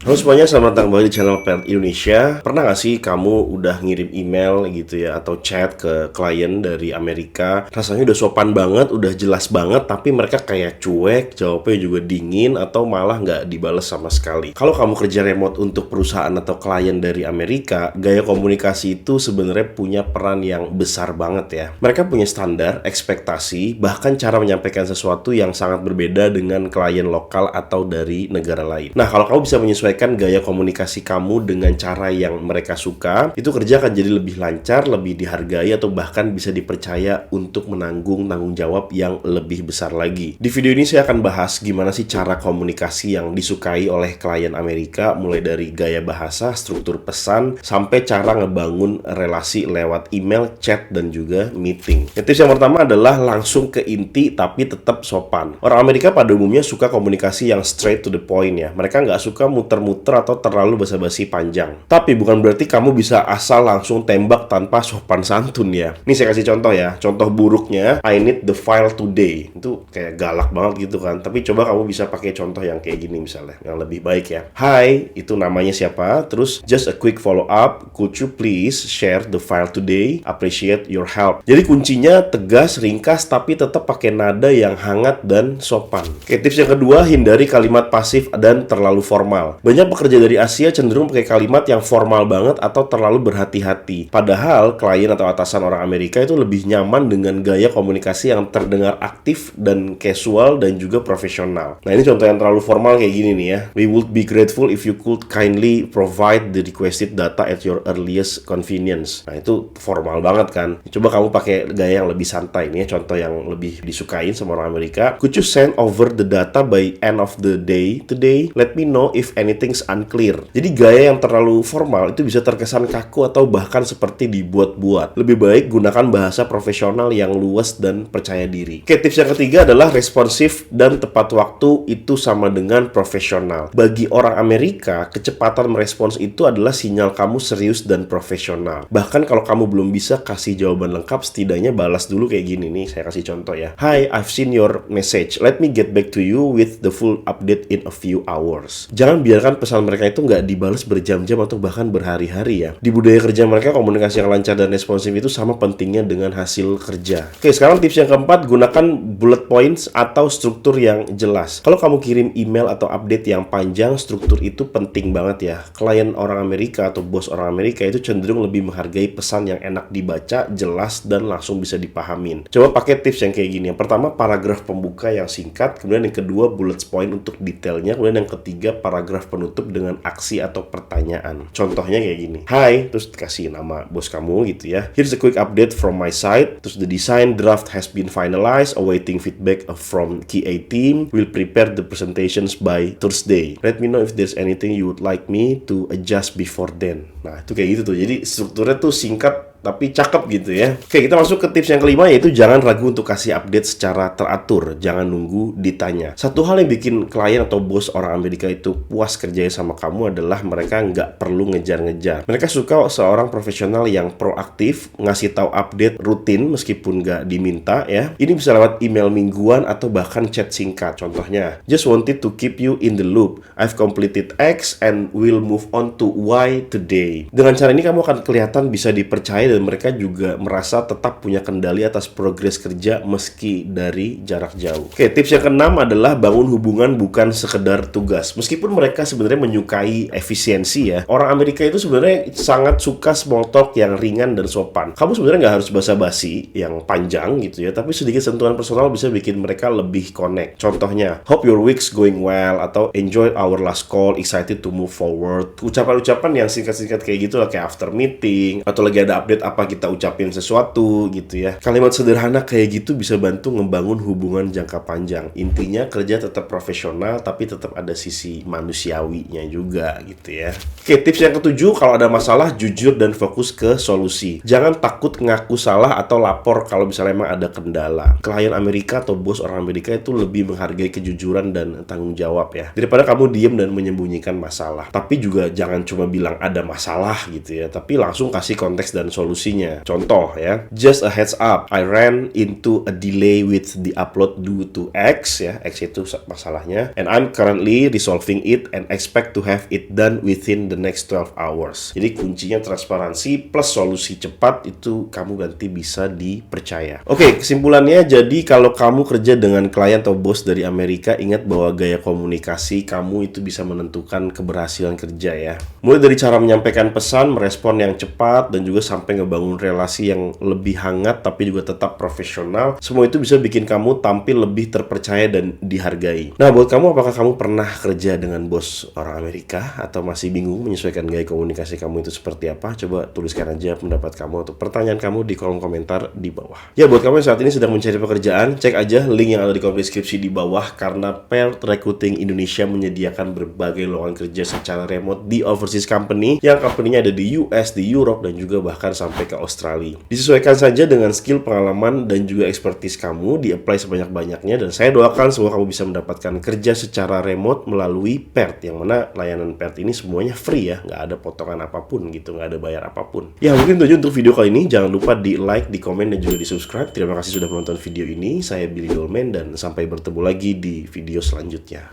Halo semuanya, selamat datang kembali di channel Pet Indonesia. Pernah gak sih kamu udah ngirim email gitu ya, atau chat ke klien dari Amerika, rasanya udah sopan banget, udah jelas banget, tapi mereka kayak cuek, jawabnya juga dingin, atau malah nggak dibales sama sekali. Kalau kamu kerja remote untuk perusahaan atau klien dari Amerika, gaya komunikasi itu sebenarnya punya peran yang besar banget ya. Mereka punya standar, ekspektasi, bahkan cara menyampaikan sesuatu yang sangat berbeda dengan klien lokal atau dari negara lain. Nah, kalau kamu bisa menyesuaikan gaya komunikasi kamu dengan cara yang mereka suka, itu kerja akan jadi lebih lancar, lebih dihargai, atau bahkan bisa dipercaya untuk menanggung tanggung jawab yang lebih besar lagi. Di video ini saya akan bahas gimana sih cara komunikasi yang disukai oleh klien Amerika, mulai dari gaya bahasa, struktur pesan, sampai cara ngebangun relasi lewat email, chat, dan juga meeting. Tips yang pertama adalah langsung ke inti tapi tetap sopan. Orang Amerika pada umumnya suka komunikasi yang straight to the point ya. Mereka nggak suka muter-muter atau terlalu basa-basi panjang. Tapi bukan berarti kamu bisa asal langsung tembak tanpa sopan santun ya. Ini saya kasih contoh ya. Contoh buruknya, I need the file today. Itu kayak galak banget gitu kan. Tapi coba kamu bisa pakai contoh yang kayak gini misalnya, yang lebih baik ya. Hi, itu namanya siapa? Terus just a quick follow up. Could you please share the file today? Appreciate your help. Jadi kuncinya tegas, ringkas, tapi tetap pakai nada yang hangat dan sopan. Oke, tips yang kedua, hindari kalimat pasif dan terlalu formal. Banyak pekerja dari Asia cenderung pakai kalimat yang formal banget atau terlalu berhati-hati. Padahal klien atau atasan orang Amerika itu lebih nyaman dengan gaya komunikasi yang terdengar aktif dan casual dan juga profesional. Nah, ini contoh yang terlalu formal kayak gini nih ya. We would be grateful if you could kindly provide the requested data at your earliest convenience. Nah, itu formal banget kan. Coba kamu pakai gaya yang lebih santai nih ya, contoh yang lebih disukain sama orang Amerika. Could you send over the data by end of the day today? Let me know if anything's unclear. Jadi gaya yang terlalu formal itu bisa terkesan kaku atau bahkan seperti dibuat-buat. Lebih baik gunakan bahasa profesional yang luas dan percaya diri. Oke, tips yang ketiga adalah responsif dan tepat waktu itu sama dengan profesional. Bagi orang Amerika, kecepatan merespons itu adalah sinyal kamu serius dan profesional. Bahkan kalau kamu belum bisa kasih jawaban lengkap, setidaknya balas dulu kayak gini nih. Saya kasih contoh ya. Hi, I've seen your message. Let me get back to you with the full update in a few hours. Jangan biarkan pesan mereka itu nggak dibalas berjam-jam atau bahkan berhari-hari ya. Di budaya kerja mereka, komunikasi yang lancar dan responsif itu sama pentingnya dengan hasil kerja. Oke, sekarang tips yang keempat, gunakan bullet points atau struktur yang jelas. Kalau kamu kirim email atau update yang panjang, struktur itu penting banget ya. Klien orang Amerika atau bos orang Amerika itu cenderung lebih menghargai pesan yang enak dibaca, jelas, dan langsung bisa dipahamin. Coba pakai tips yang kayak gini. Yang pertama, paragraf pembuka yang singkat. Kemudian yang kedua, bullet point untuk detailnya. Kemudian yang ketiga, paragraf penutup dengan aksi atau pertanyaan. Contohnya kayak gini. Hai, terus kasih nama bos kamu gitu ya. Here's a quick update from my side. Terus the design draft has been finalized. Awaiting feedback from QA team. We'll prepare the presentations by Thursday. Let me know if there's anything you would like me to adjust before then. Nah, itu kayak gitu tuh. Jadi strukturnya tuh singkat tapi cakep gitu ya. Oke, kita masuk ke tips yang kelima, yaitu jangan ragu untuk kasih update secara teratur. Jangan nunggu ditanya. Satu hal yang bikin klien atau bos orang Amerika itu puas kerjanya sama kamu adalah mereka nggak perlu ngejar-ngejar. Mereka suka seorang profesional yang proaktif, ngasih tahu update rutin meskipun nggak diminta ya. Ini bisa lewat email mingguan atau bahkan chat singkat. Contohnya, just wanted to keep you in the loop. I've completed X and will move on to Y today. Dengan cara ini kamu akan kelihatan bisa dipercaya dan mereka juga merasa tetap punya kendali atas progres kerja meski dari jarak jauh. Oke, tips yang keenam adalah bangun hubungan bukan sekedar tugas. Meskipun mereka sebenarnya menyukai efisiensi ya, orang Amerika itu sebenarnya sangat suka small talk yang ringan dan sopan. Kamu sebenarnya nggak harus basa-basi yang panjang gitu ya, tapi sedikit sentuhan personal bisa bikin mereka lebih connect. Contohnya, hope your week's going well, atau enjoy our last call, excited to move forward. Ucapan-ucapan yang singkat-singkat kayak gitu lah, kayak after meeting, atau lagi ada update apa kita ucapin sesuatu gitu ya. Kalimat sederhana kayak gitu bisa bantu ngebangun hubungan jangka panjang. Intinya kerja tetap profesional tapi tetap ada sisi manusiawinya juga gitu ya. Oke, tips yang ketujuh, kalau ada masalah jujur dan fokus ke solusi. Jangan takut ngaku salah atau lapor kalau misalnya emang ada kendala. Klien Amerika atau bos orang Amerika itu lebih menghargai kejujuran dan tanggung jawab ya, daripada kamu diem dan menyembunyikan masalah. Tapi juga jangan cuma bilang ada masalah gitu ya, tapi langsung kasih konteks dan solusi solusinya. Contoh ya, just a heads up, I ran into a delay with the upload due to X ya, X itu masalahnya, and I'm currently resolving it and expect to have it done within the next 12 hours. Jadi kuncinya transparansi plus solusi cepat, itu kamu nanti bisa dipercaya. Oke, kesimpulannya, jadi kalau kamu kerja dengan klien atau bos dari Amerika, ingat bahwa gaya komunikasi kamu itu bisa menentukan keberhasilan kerja ya. Mulai dari cara menyampaikan pesan, merespon yang cepat, dan juga sampai ngebangun relasi yang lebih hangat tapi juga tetap profesional. Semua itu bisa bikin kamu tampil lebih terpercaya dan dihargai. Nah, buat kamu, apakah kamu pernah kerja dengan bos orang Amerika atau masih bingung menyesuaikan gaya komunikasi kamu itu seperti apa? Coba tuliskan aja pendapat kamu atau pertanyaan kamu di kolom komentar di bawah. Ya, buat kamu yang saat ini sedang mencari pekerjaan, cek aja link yang ada di kolom deskripsi di bawah, karena Paired Recruiting Indonesia menyediakan berbagai lowongan kerja secara remote di overseas company, yang company-nya ada di US, di Europe, dan juga bahkan sampai ke Australia. Disesuaikan saja dengan skill, pengalaman, dan juga expertise kamu, di-apply sebanyak-banyaknya, dan saya doakan semoga kamu bisa mendapatkan kerja secara remote melalui Paired, yang mana layanan Paired ini semuanya free ya, nggak ada potongan apapun gitu, nggak ada bayar apapun. Ya, mungkin itu aja untuk video kali ini. Jangan lupa di like, di komen, dan juga di subscribe. Terima kasih sudah menonton video ini. Saya Billy Dolmen, dan sampai bertemu lagi di video selanjutnya.